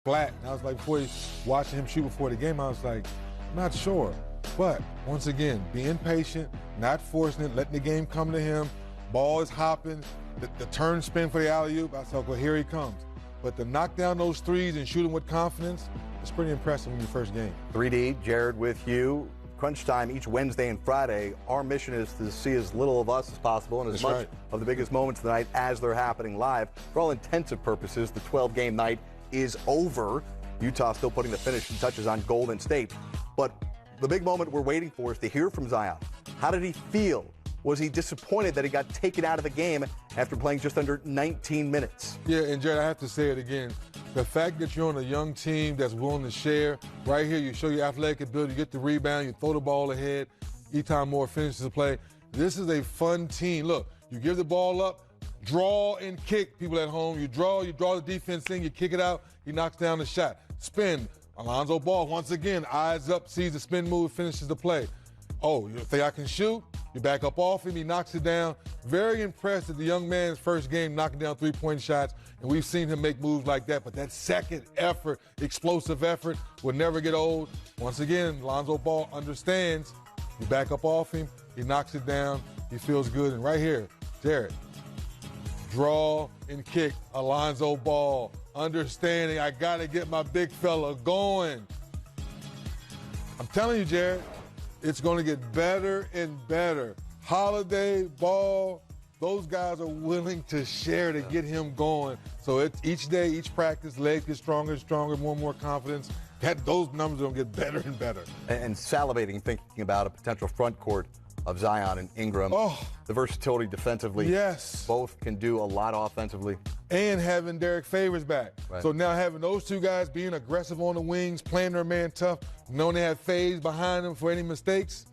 flat. And I was like, watching him shoot before the game, I was like, not sure. But once again, being patient, not forcing it, letting the game come to him. Ball is hopping, the turn spin for the alley-oop. I thought, well, here he comes. But to knock down those threes and shoot them with confidence, it's pretty impressive in your first game. 3D, Jared with you. Crunch time each Wednesday and Friday. Our mission is to see as little of us as possible and as much of the biggest moments of the night as they're happening live. For all intensive purposes, the 12-game night is over. Utah still putting the finishing touches on Golden State. But the big moment we're waiting for is to hear from Zion. How did he feel? Was he disappointed that he got taken out of the game after playing just under 19 minutes? Yeah, and Jared, I have to say it again. The fact that you're on a young team that's willing to share, right here, you show your athletic ability, you get the rebound, you throw the ball ahead, Eton Moore finishes the play. This is a fun team. Look, you give the ball up, draw and kick, people at home. You draw the defense in, you kick it out, he knocks down the shot. Spin, Alonzo Ball, once again, eyes up, sees the spin move, finishes the play. Oh, you think I can shoot? You back up off him, he knocks it down. Very impressed at the young man's first game knocking down three-point shots, and we've seen him make moves like that. But that second effort, explosive effort, will never get old. Once again, Lonzo Ball understands. You back up off him, he knocks it down, he feels good. And right here, Jared, draw and kick, Alonzo Ball, understanding I got to get my big fella going. I'm telling you, Jared, it's going to get better and better. Holiday, Ball, those guys are willing to share to get him going. So it's each day, each practice, legs get stronger and stronger, more and more confidence. Those numbers are going to get better and better. And salivating thinking about a potential front court of Zion and Ingram. Oh, the versatility defensively. Yes. Both can do a lot offensively. And having Derek Favors back. Right. So now having those two guys being aggressive on the wings, playing their man tough, knowing they have Faves behind them for any mistakes,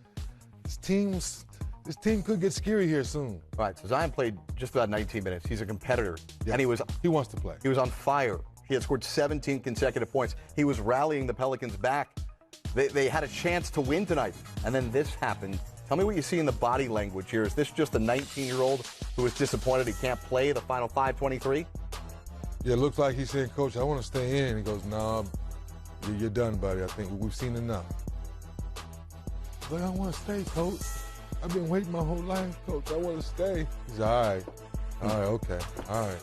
this team could get scary here soon. All right, so Zion played just about 19 minutes. He's a competitor. Yeah. And he wants to play. He was on fire. He had scored 17 consecutive points. He was rallying the Pelicans back. They had a chance to win tonight. And then this happened. Tell me what you see in the body language here. Is this just a 19-year-old who is disappointed he can't play the final 5:23? Yeah, it looks like he's saying, Coach, I want to stay in. He goes, no, you're done, buddy. I think we've seen enough. But I want to stay, Coach. I've been waiting my whole life, Coach. I want to stay. He's all right. All right, okay. All right.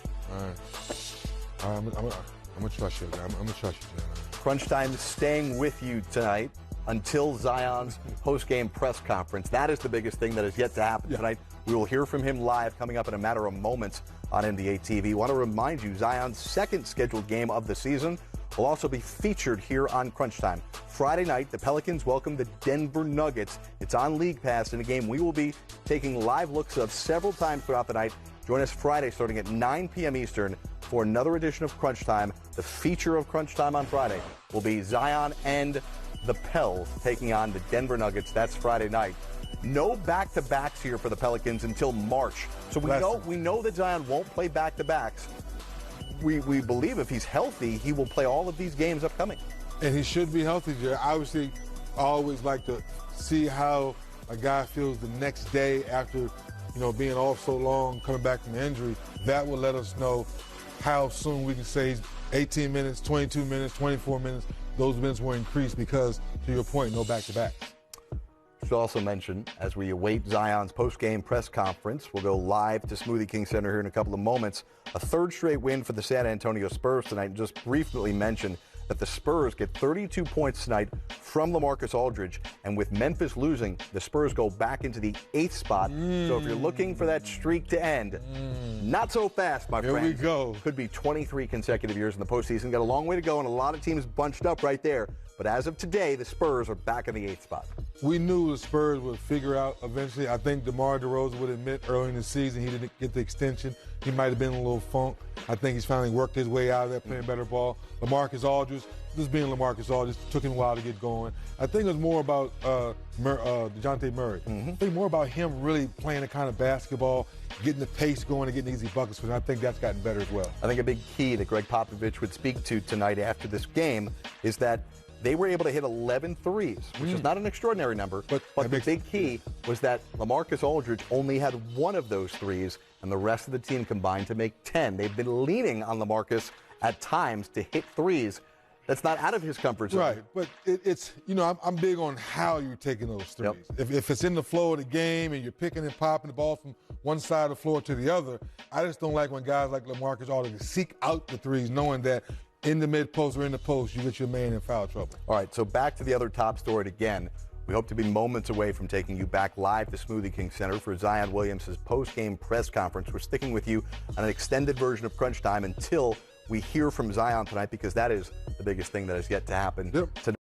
I'm going to trust you. I'm going to trust you, man. Crunch time staying with you tonight until Zion's post-game press conference. That is the biggest thing that is yet to happen tonight. We will hear from him live coming up in a matter of moments on NBA TV. Want to remind you, Zion's second scheduled game of the season will also be featured here on Crunch Time. Friday night, the Pelicans welcome the Denver Nuggets. It's on League Pass in a game we will be taking live looks of several times throughout the night. Join us Friday starting at 9 p.m. Eastern for another edition of Crunch Time. The feature of Crunch Time on Friday will be Zion and the Pels taking on the Denver Nuggets. That's Friday night. No back-to-backs here for the Pelicans until March. So we know that Zion won't play back-to-backs. We believe if he's healthy, he will play all of these games upcoming. And he should be healthy, Jerry. Obviously, I always like to see how a guy feels the next day after, being off so long, coming back from injury. That will let us know how soon we can say he's 18 minutes, 22 minutes, 24 minutes. Those minutes will increase because, to your point, no back-to-back. Should also mention, as we await Zion's post-game press conference, we'll go live to Smoothie King Center here in a couple of moments. A third straight win for the San Antonio Spurs tonight. And just briefly mention that the Spurs get 32 points tonight from LaMarcus Aldridge. And with Memphis losing, the Spurs go back into the 8th spot. So if you're looking for that streak to end, not so fast, my friend. Here we go. Could be 23 consecutive years in the postseason. Got a long way to go, and a lot of teams bunched up right there. But as of today, the Spurs are back in the 8th spot. We knew the Spurs would figure out eventually. I think DeMar DeRozan would admit early in the season he didn't get the extension. He might have been in a little funk. I think he's finally worked his way out of that, playing better ball. LaMarcus Aldridge, just being LaMarcus Aldridge, took him a while to get going. I think it was more about DeJounte Murray. I think more about him really playing the kind of basketball, getting the pace going and getting easy buckets, and I think that's gotten better as well. I think a big key that Greg Popovich would speak to tonight after this game is that they were able to hit 11 threes, which is not an extraordinary number, but the big key was that LaMarcus Aldridge only had one of those threes, and the rest of the team combined to make 10. They've been leaning on LaMarcus at times to hit threes, That's not out of his comfort zone. Right, but it's, you know, I'm big on how you're taking those threes. Yep. If it's in the flow of the game and you're picking and popping the ball from one side of the floor to the other, I just don't like when guys like LaMarcus Aldridge seek out the threes knowing that in the mid-post or in the post, you get your man in foul trouble. All right, so back to the other top story again. We hope to be moments away from taking you back live to Smoothie King Center for Zion Williamson's post-game press conference. We're sticking with you on an extended version of Crunch Time until we hear from Zion tonight, because that is the biggest thing that has yet to happen tonight.